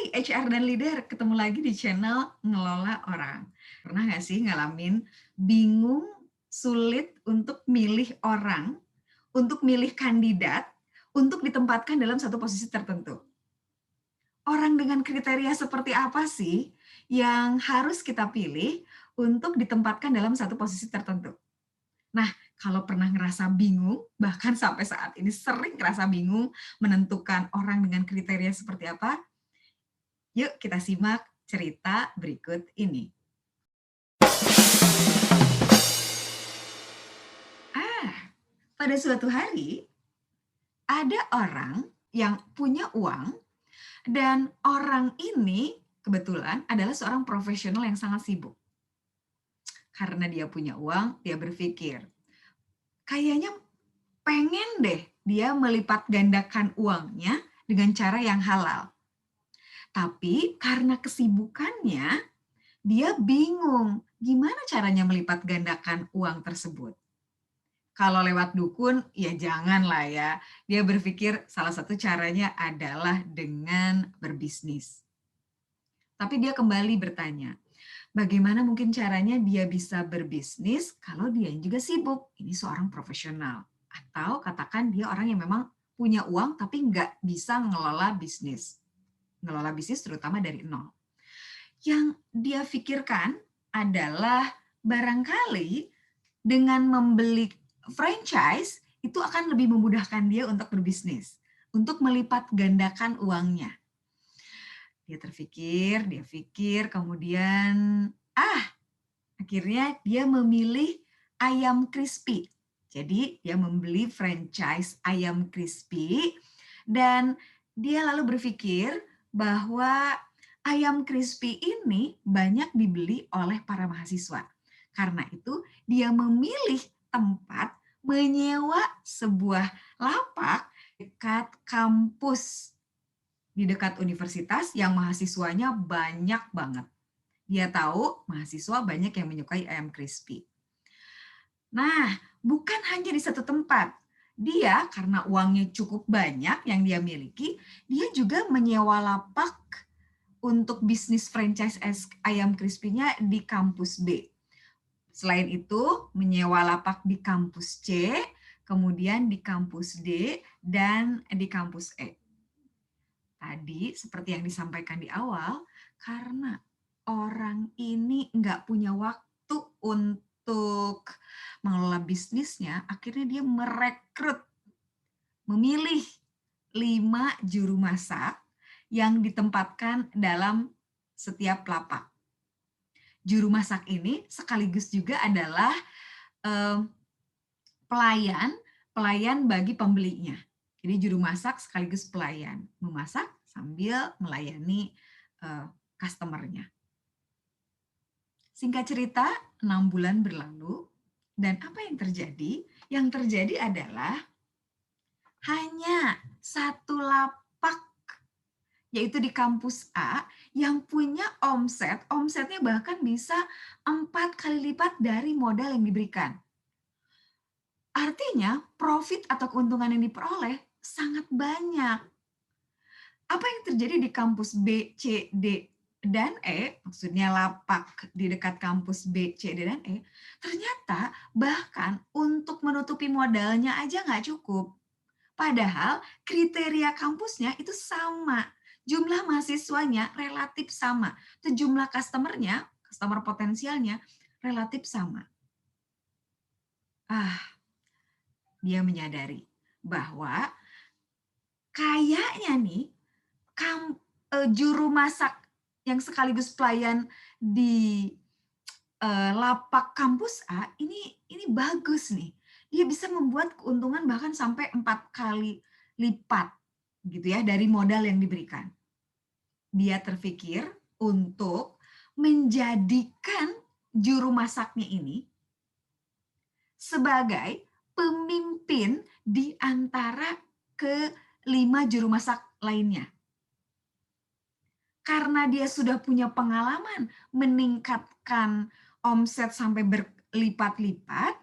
Hai HR dan leader, ketemu lagi di channel Ngelola Orang. Pernah nggak sih ngalamin bingung, sulit untuk milih orang, untuk milih kandidat, untuk ditempatkan dalam satu posisi tertentu? Orang dengan kriteria seperti apa sih yang harus kita pilih untuk ditempatkan dalam satu posisi tertentu? Nah, kalau pernah ngerasa bingung, bahkan sampai saat ini sering ngerasa bingung menentukan orang dengan kriteria seperti apa, yuk kita simak cerita berikut ini. Pada suatu hari ada orang yang punya uang dan orang ini kebetulan adalah seorang profesional yang sangat sibuk. Karena dia punya uang, dia berpikir, kayaknya pengen deh dia melipat gandakan uangnya dengan cara yang halal. Tapi karena kesibukannya, dia bingung gimana caranya melipat gandakan uang tersebut. Kalau lewat dukun, ya janganlah ya. Dia berpikir salah satu caranya adalah dengan berbisnis. Tapi dia kembali bertanya, bagaimana mungkin caranya dia bisa berbisnis kalau dia juga sibuk? Ini seorang profesional. Atau katakan dia orang yang memang punya uang tapi nggak bisa ngelola bisnis. Ngelola bisnis terutama dari nol. Yang dia pikirkan adalah barangkali dengan membeli franchise itu akan lebih memudahkan dia untuk berbisnis, untuk melipat gandakan uangnya. Dia pikir, kemudian akhirnya dia memilih ayam crispy. Jadi dia membeli franchise ayam crispy dan dia lalu berpikir bahwa ayam crispy ini banyak dibeli oleh para mahasiswa. Karena itu dia memilih tempat menyewa sebuah lapak dekat kampus, di dekat universitas yang mahasiswanya banyak banget. Dia tahu mahasiswa banyak yang menyukai ayam crispy. Nah, bukan hanya di satu tempat. Dia karena uangnya cukup banyak yang dia miliki, dia juga menyewa lapak untuk bisnis franchise ayam crispy-nya di kampus B. Selain itu, menyewa lapak di kampus C, kemudian di kampus D, dan di kampus E. Tadi, seperti yang disampaikan di awal, karena orang ini nggak punya waktu untuk mengelola bisnisnya, akhirnya dia memilih 5 juru masak yang ditempatkan dalam setiap lapak. Juru masak ini sekaligus juga adalah pelayan bagi pembelinya. Jadi juru masak sekaligus pelayan, memasak sambil melayani customer-nya. Singkat cerita, 6 bulan berlalu, dan apa yang terjadi? Yang terjadi adalah hanya satu lapak, yaitu di kampus A, yang punya omsetnya bahkan bisa 4 kali lipat dari modal yang diberikan. Artinya, profit atau keuntungan yang diperoleh sangat banyak. Apa yang terjadi di kampus B, C, D, dan E, maksudnya lapak di dekat kampus B, C, D, dan E, ternyata bahkan untuk menutupi modalnya aja nggak cukup. Padahal kriteria kampusnya itu sama. Jumlah mahasiswanya relatif sama. Jumlah customer potensialnya relatif sama. Dia menyadari bahwa kayaknya nih juru masak yang sekaligus pelayan di lapak kampus A ini bagus nih. Dia bisa membuat keuntungan bahkan sampai 4 kali lipat gitu ya dari modal yang diberikan. Dia terpikir untuk menjadikan juru masaknya ini sebagai pemimpin di antara ke-5 juru masak lainnya. Karena dia sudah punya pengalaman meningkatkan omset sampai berlipat-lipat,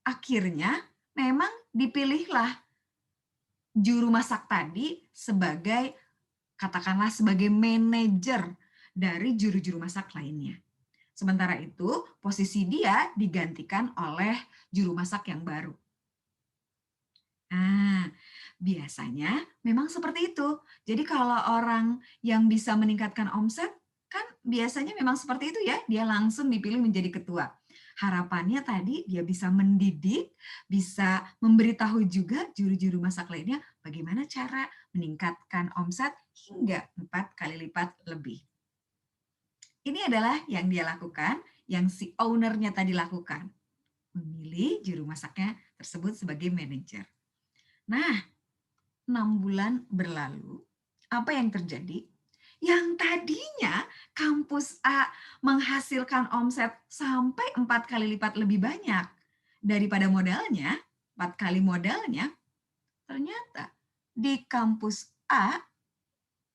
akhirnya memang dipilihlah juru masak tadi sebagai katakanlah sebagai manajer dari juru-juru masak lainnya. Sementara itu, posisi dia digantikan oleh juru masak yang baru. Nah, biasanya memang seperti itu. Jadi kalau orang yang bisa meningkatkan omset, kan biasanya memang seperti itu ya, dia langsung dipilih menjadi ketua. Harapannya tadi dia bisa mendidik, bisa memberitahu juga juru-juru masak lainnya bagaimana cara meningkatkan omset hingga 4 kali lipat lebih. Ini adalah yang dia lakukan, yang si owner-nya tadi lakukan. Memilih juru masaknya tersebut sebagai manajer. Nah, 6 bulan berlalu, apa yang terjadi? Yang tadinya kampus A menghasilkan omset sampai 4 kali lipat lebih banyak daripada modalnya, 4 kali modalnya, ternyata di kampus A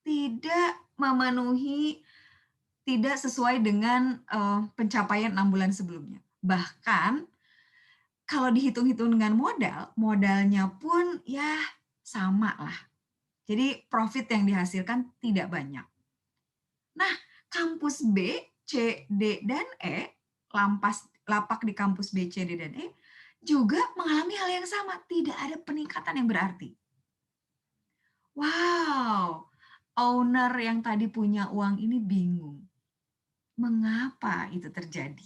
tidak memenuhi, tidak sesuai dengan pencapaian 6 bulan sebelumnya. Bahkan kalau dihitung-hitung dengan modalnya pun ya sama lah. Jadi profit yang dihasilkan tidak banyak. Nah, kampus B, C, D, dan E, lapak di kampus B, C, D, dan E, juga mengalami hal yang sama. Tidak ada peningkatan yang berarti. Wow, owner yang tadi punya uang ini bingung. Mengapa itu terjadi?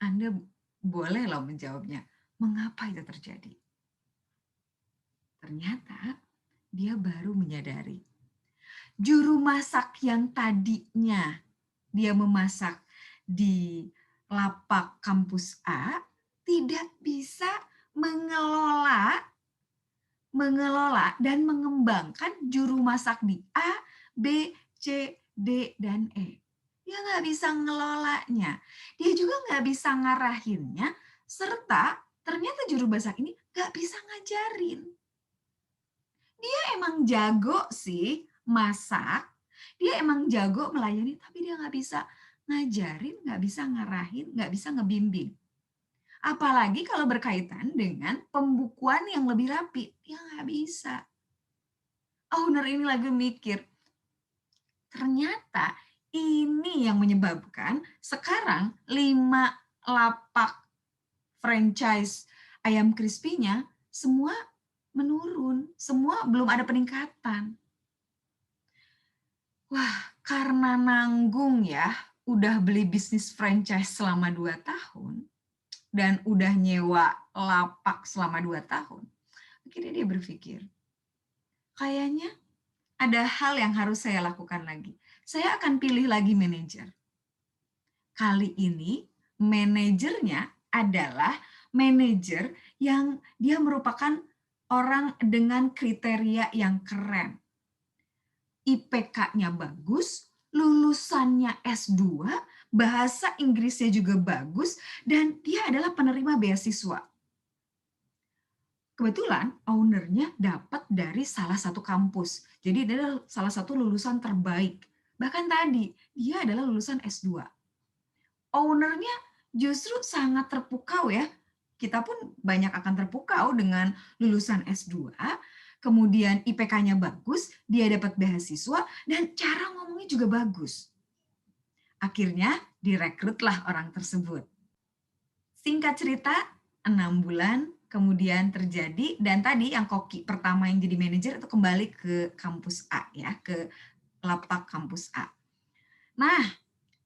Anda boleh loh menjawabnya. Mengapa itu terjadi? Ternyata dia baru menyadari juru masak yang tadinya dia memasak di lapak kampus A tidak bisa mengelola dan mengembangkan juru masak di A, B, C, D, dan E. Dia nggak bisa ngelolanya. Dia juga nggak bisa ngarahinnya, serta ternyata juru masak ini nggak bisa ngajarin. Dia emang jago sih masak, dia emang jago melayani, tapi dia nggak bisa ngajarin, nggak bisa ngarahin, nggak bisa ngebimbing. Apalagi kalau berkaitan dengan pembukuan yang lebih rapi, dia nggak bisa. Owner ini lagi mikir, ternyata ini yang menyebabkan sekarang 5 lapak franchise ayam crispy-nya semua menurun, semua belum ada peningkatan. Wah, karena nanggung ya, udah beli bisnis franchise selama 2 tahun, dan udah nyewa lapak selama 2 tahun, akhirnya dia berpikir, kayaknya ada hal yang harus saya lakukan lagi. Saya akan pilih lagi manajer. Kali ini manajernya adalah manajer yang dia merupakan orang dengan kriteria yang keren. IPK-nya bagus, lulusannya S2, bahasa Inggrisnya juga bagus, dan dia adalah penerima beasiswa. Kebetulan owner-nya dapat dari salah satu kampus. Jadi dia adalah salah satu lulusan terbaik. Bahkan tadi, dia adalah lulusan S2. Owner-nya justru sangat terpukau ya. Kita pun banyak akan terpukau dengan lulusan S2, kemudian IPK-nya bagus, dia dapat beasiswa, dan cara ngomongnya juga bagus. Akhirnya direkrutlah orang tersebut. Singkat cerita, 6 bulan kemudian terjadi, dan tadi yang koki pertama yang jadi manajer itu kembali ke kampus A ya, ke lapak kampus A. Nah,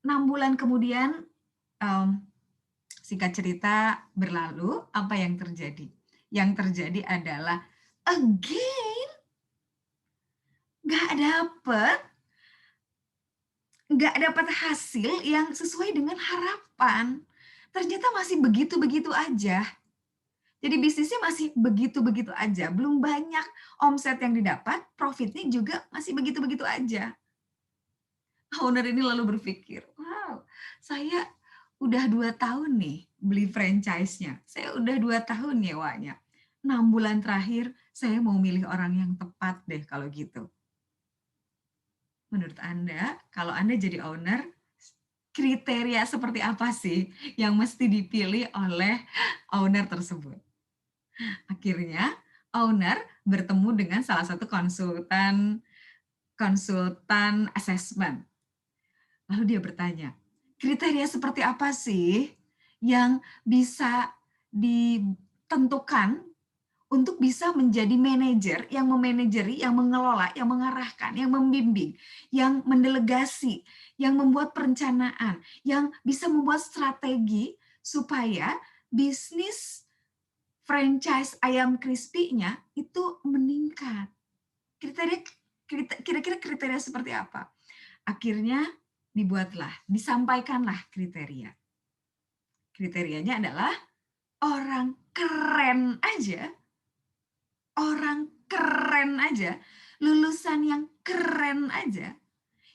6 bulan kemudian, singkat cerita berlalu, apa yang terjadi? Yang terjadi adalah again nggak dapat hasil yang sesuai dengan harapan. Ternyata masih begitu-begitu aja. Jadi bisnisnya masih begitu-begitu aja, belum banyak omset yang didapat, profitnya juga masih begitu-begitu aja. Owner ini lalu berpikir, wow, saya udah 2 tahun nih beli franchise-nya, saya udah 2 tahun nyewanya. 6 bulan terakhir, saya mau milih orang yang tepat deh kalau gitu. Menurut Anda, kalau Anda jadi owner, kriteria seperti apa sih yang mesti dipilih oleh owner tersebut? Akhirnya, owner bertemu dengan salah satu konsultan konsultan assessment. Lalu dia bertanya, kriteria seperti apa sih yang bisa ditentukan untuk bisa menjadi manajer yang memanajeri, yang mengelola, yang mengarahkan, yang membimbing, yang mendelegasi, yang membuat perencanaan, yang bisa membuat strategi supaya bisnis franchise ayam crispy-nya itu meningkat. Kira-kira kriteria seperti apa? Akhirnya disampaikanlah kriteria. Kriterianya adalah orang keren aja, lulusan yang keren aja,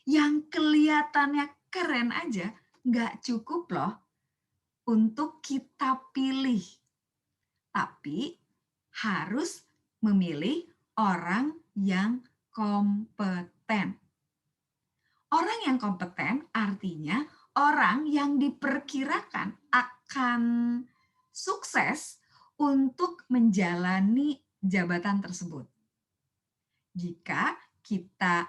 yang kelihatannya keren aja, nggak cukup loh untuk kita pilih. Tapi harus memilih orang yang kompeten. Orang yang kompeten artinya orang yang diperkirakan akan sukses untuk menjalani jabatan tersebut. Jika kita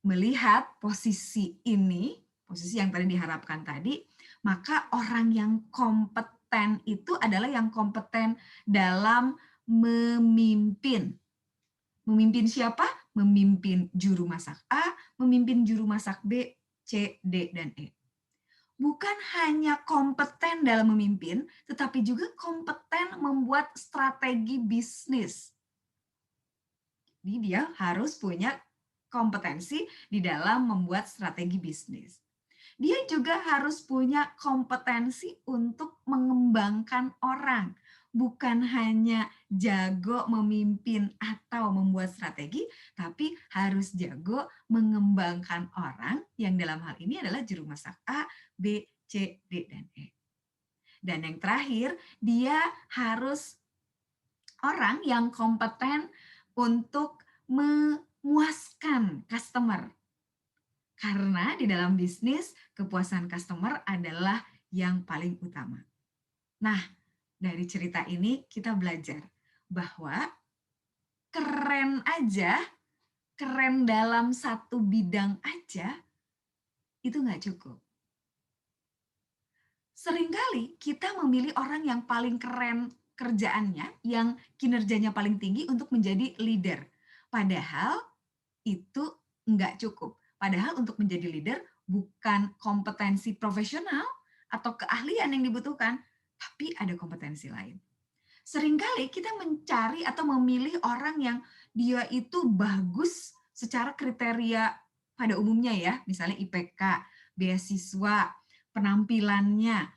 melihat posisi ini, posisi yang tadi diharapkan tadi, maka orang yang kompeten itu adalah yang kompeten dalam memimpin. Memimpin siapa? Memimpin juru masak A, memimpin juru masak B, C, D, dan E. Bukan hanya kompeten dalam memimpin, tetapi juga kompeten membuat strategi bisnis. Jadi dia harus punya kompetensi di dalam membuat strategi bisnis. Dia juga harus punya kompetensi untuk mengembangkan orang. Bukan hanya jago memimpin atau membuat strategi, tapi harus jago mengembangkan orang yang dalam hal ini adalah juru masak A, B, C, D, dan E. Dan yang terakhir, dia harus orang yang kompeten untuk memuaskan customer. Karena di dalam bisnis, kepuasan customer adalah yang paling utama. Nah, dari cerita ini kita belajar bahwa keren aja, keren dalam satu bidang aja, itu nggak cukup. Seringkali kita memilih orang yang paling keren kerjaannya, yang kinerjanya paling tinggi untuk menjadi leader. Padahal itu nggak cukup. Padahal untuk menjadi leader bukan kompetensi profesional atau keahlian yang dibutuhkan, tapi ada kompetensi lain. Seringkali kita mencari atau memilih orang yang dia itu bagus secara kriteria pada umumnya ya, misalnya IPK, beasiswa, penampilannya,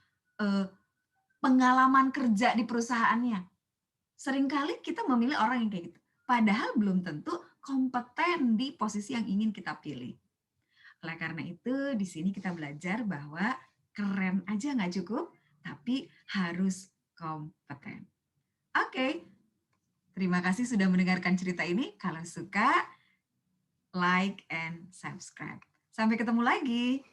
pengalaman kerja di perusahaannya. Seringkali kita memilih orang yang kayak gitu. Padahal belum tentu kompeten di posisi yang ingin kita pilih. Oleh karena itu, di sini kita belajar bahwa keren aja nggak cukup, tapi harus kompeten. Oke, terima kasih sudah mendengarkan cerita ini. Kalau suka, like and subscribe. Sampai ketemu lagi.